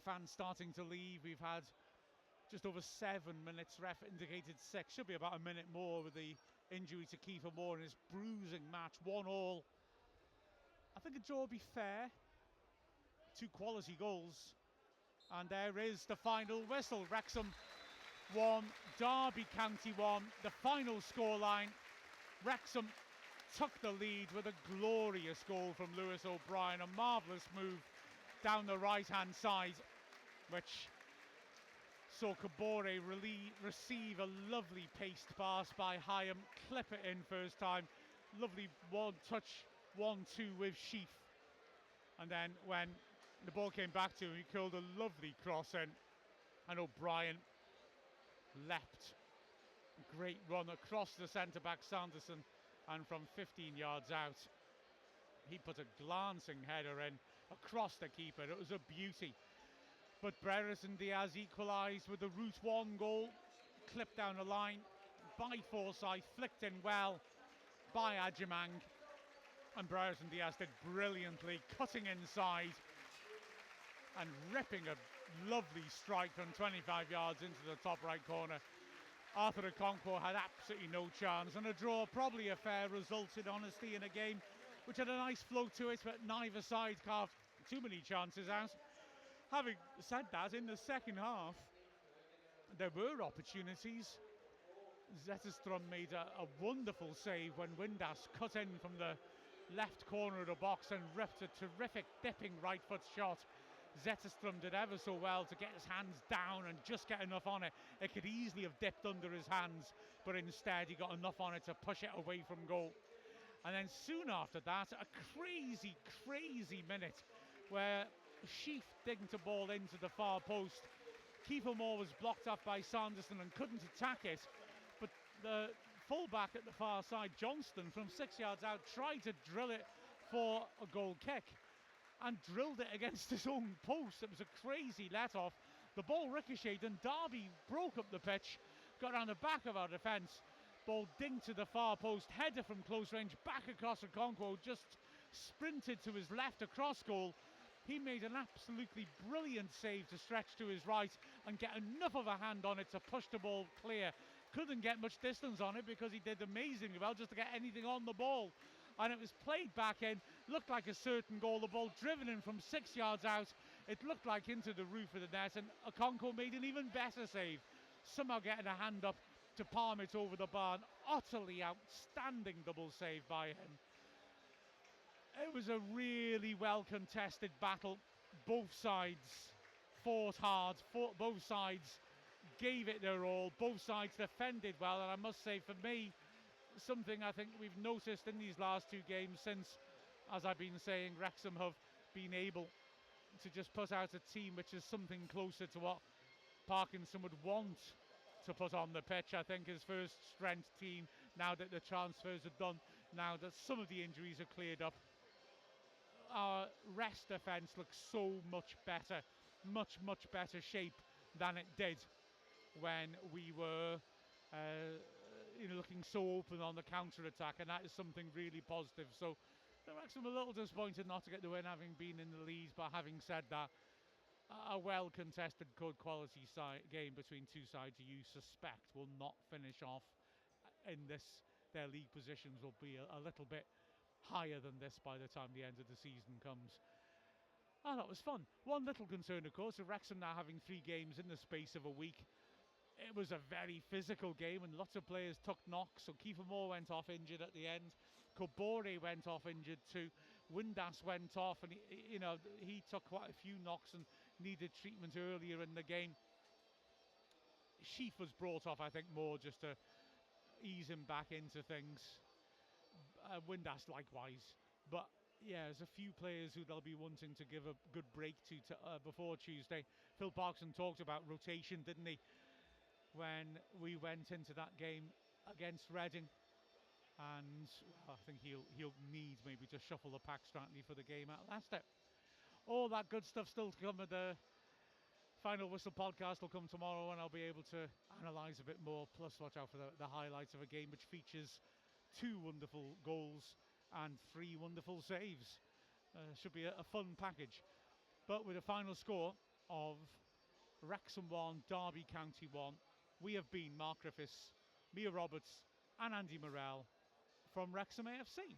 fans starting to leave. We've had just over 7 minutes, ref indicated 6, should be about a minute more with the injury to Kiefer Moore in his bruising match, 1-1. I think a draw would be fair. 2 quality goals. And there is the final whistle. Wrexham 1, Derby County 1. The final scoreline. Wrexham took the lead with a glorious goal from Lewis O'Brien. A marvellous move down the right-hand side, which saw Kabore receive a lovely paced pass by Hyam, clip it in first time. Lovely one-touch 1-2 with Sheaf. And then when the ball came back to him, he curled a lovely cross in, and O'Brien leapt. Great run across the centre-back Sanderson, and from 15 yards out, he put a glancing header in across the keeper. It was a beauty. But Brereton Diaz equalised with the Route 1 goal, clipped down the line by Forsyth, flicked in well by Ajimang, and Brereton Diaz did brilliantly, cutting inside and ripping a lovely strike from 25 yards into the top right corner. Arthur Okonkwo had absolutely no chance, and a draw, probably a fair result in honesty, in a game which had a nice flow to it, but neither side carved too many chances out. Having said that, in the second half, there were opportunities. Zetterstrom made a wonderful save when Windass cut in from the left corner of the box and ripped a terrific dipping right foot shot. Zetterstrom did ever so well to get his hands down and just get enough on it. It could easily have dipped under his hands, but instead he got enough on it to push it away from goal. And then soon after that, a crazy minute where Sheaf digged the ball into the far post. Kiefer Moore was blocked off by Sanderson and couldn't attack it, but the fullback at the far side, Johnston, from 6 yards out, tried to drill it for a goal kick and drilled it against his own post. It was a crazy let-off. The ball ricocheted and Derby broke up the pitch, got around the back of our defence. Ball dinged to the far post, header from close range, back across Okonkwo, just sprinted to his left across goal. He made an absolutely brilliant save to stretch to his right and get enough of a hand on it to push the ball clear. Couldn't get much distance on it because he did amazingly well just to get anything on the ball. And it was played back in, looked like a certain goal. The ball driven in from 6 yards out. It looked like into the roof of the net, and Okonkwo made an even better save, somehow getting a hand up to palm it over the bar. An utterly outstanding double save by him. It was a really well contested battle. Both sides fought hard, both sides gave it their all, both sides defended well, and I must say, for me, something I think we've noticed in these last 2 games since, as I've been saying, Wrexham have been able to just put out a team which is something closer to what Parkinson would want to put on the pitch. I think his first strength team, now that the transfers are done, now that some of the injuries are cleared up, our rest defence looks so much better, much better shape than it did when we were looking so open on the counter-attack, and that is something really positive. So I'm a little disappointed not to get the win, having been in the lead, but having said that, a well-contested, good quality game between two sides you suspect will not finish off in this. Their league positions will be a little bit higher than this by the time the end of the season comes. That was fun. One little concern, of course, of Wrexham now having 3 games in the space of a week. It was a very physical game and lots of players took knocks. So Kiefer Moore went off injured at the end. Kabore went off injured too. Windass went off, and he took quite a few knocks and needed treatment earlier in the game. Sheaf was brought off, I think, more just to ease him back into things. Windass likewise. But yeah, there's a few players who they'll be wanting to give a good break to before Tuesday. Phil Parkinson talked about rotation, didn't he, when we went into that game against Reading, and I think he'll need maybe to shuffle the pack slightly for the game at Leicester. All that good stuff still to come. With the Final Whistle podcast will come tomorrow, and I'll be able to analyse a bit more, plus watch out for the highlights of a game which features 2 wonderful goals and 3 wonderful saves. Should be a fun package. But with a final score of Wrexham 1, Derby County 1. We have been Mark Griffiths, Mia Roberts and Andy Morell from Wrexham AFC.